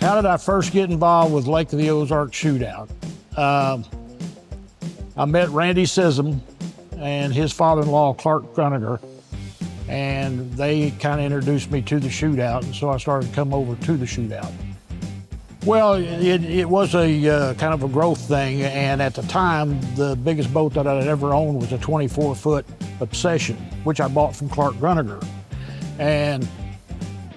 How did I first get involved with Lake of the Ozarks Shootout? I met Randy Sissom and his father-in-law, Clark Gruniger, and they kind of introduced me to the Shootout, and so I started to come over to the Shootout. Well, it was a kind of a growth thing, and at the time, the biggest boat that I'd ever owned was a 24-foot Obsession, which I bought from Clark Gruniger. And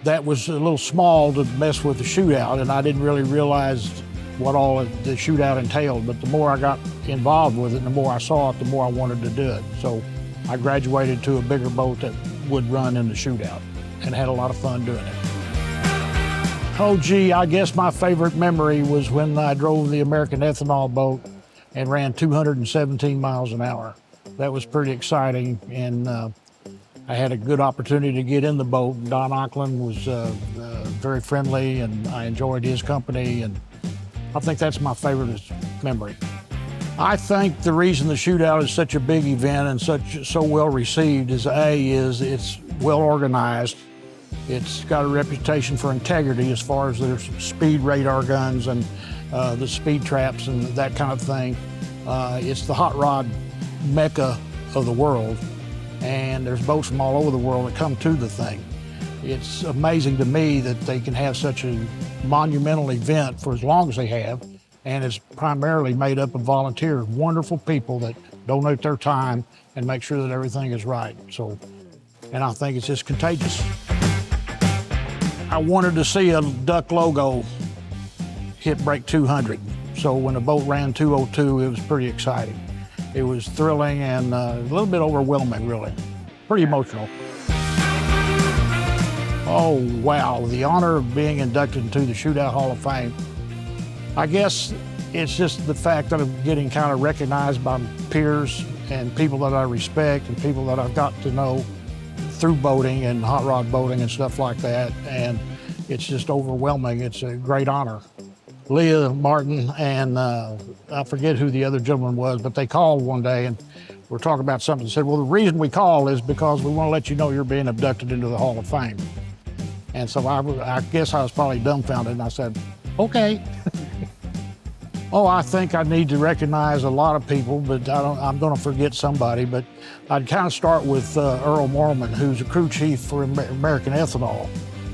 that was a little small to mess with the Shootout, and I didn't really realize what all the Shootout entailed, but the more I got involved with it, and the more I saw it, the more I wanted to do it. So I graduated to a bigger boat that would run in the Shootout and had a lot of fun doing it. Oh gee, I guess my favorite memory was when I drove the American Ethanol boat and ran 217 miles an hour. That was pretty exciting, and I had a good opportunity to get in the boat. Don Onken was very friendly, and I enjoyed his company, and I think that's my favorite memory. I think the reason the Shootout is such a big event and so well received is it's well organized. It's got a reputation for integrity as far as their speed radar guns and the speed traps and that kind of thing. It's the hot rod mecca of the world, and there's boats from all over the world that come to the thing. It's amazing to me that they can have such a monumental event for as long as they have, and it's primarily made up of volunteers, wonderful people that donate their time and make sure that everything is right. And I think it's just contagious. I wanted to see a duck logo hit break 200. So when the boat ran 202, it was pretty exciting. It was thrilling and a little bit overwhelming, really. Pretty emotional. Oh, wow, the honor of being inducted into the Shootout Hall of Fame. I guess it's just the fact that I'm getting kind of recognized by peers and people that I respect and people that I've got to know through boating and hot rod boating and stuff like that. And it's just overwhelming. It's a great honor. Leah Martin and I forget who the other gentleman was, but they called one day and we're talking about something and said, well, the reason we call is because we want to let you know you're being abducted into the Hall of Fame. And so I guess I was probably dumbfounded, and I said, okay. Oh, I think I need to recognize a lot of people, but I'm going to forget somebody. But I'd kind of start with Earl Mormon, who's a crew chief for American Ethanol.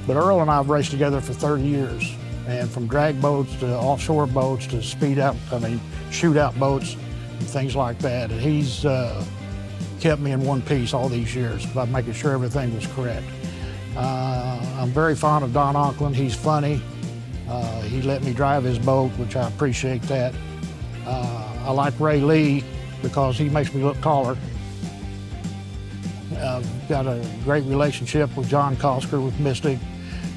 But Earl and I have raced together for 30 years, and from drag boats to offshore boats to shootout boats and things like that. And he's kept me in one piece all these years by making sure everything was correct. I'm very fond of Don Onken. He's funny. He let me drive his boat, which I appreciate that. I like Ray Lee because he makes me look taller. I've got a great relationship with John Kosker with Mystic.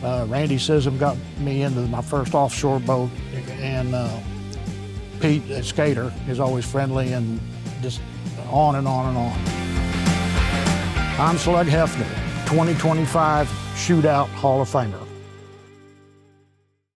Randy Sissom got me into my first offshore boat, and Pete, a skater, is always friendly, and just on and on and on. I'm Slug Hefner, 2025 Shootout Hall of Famer.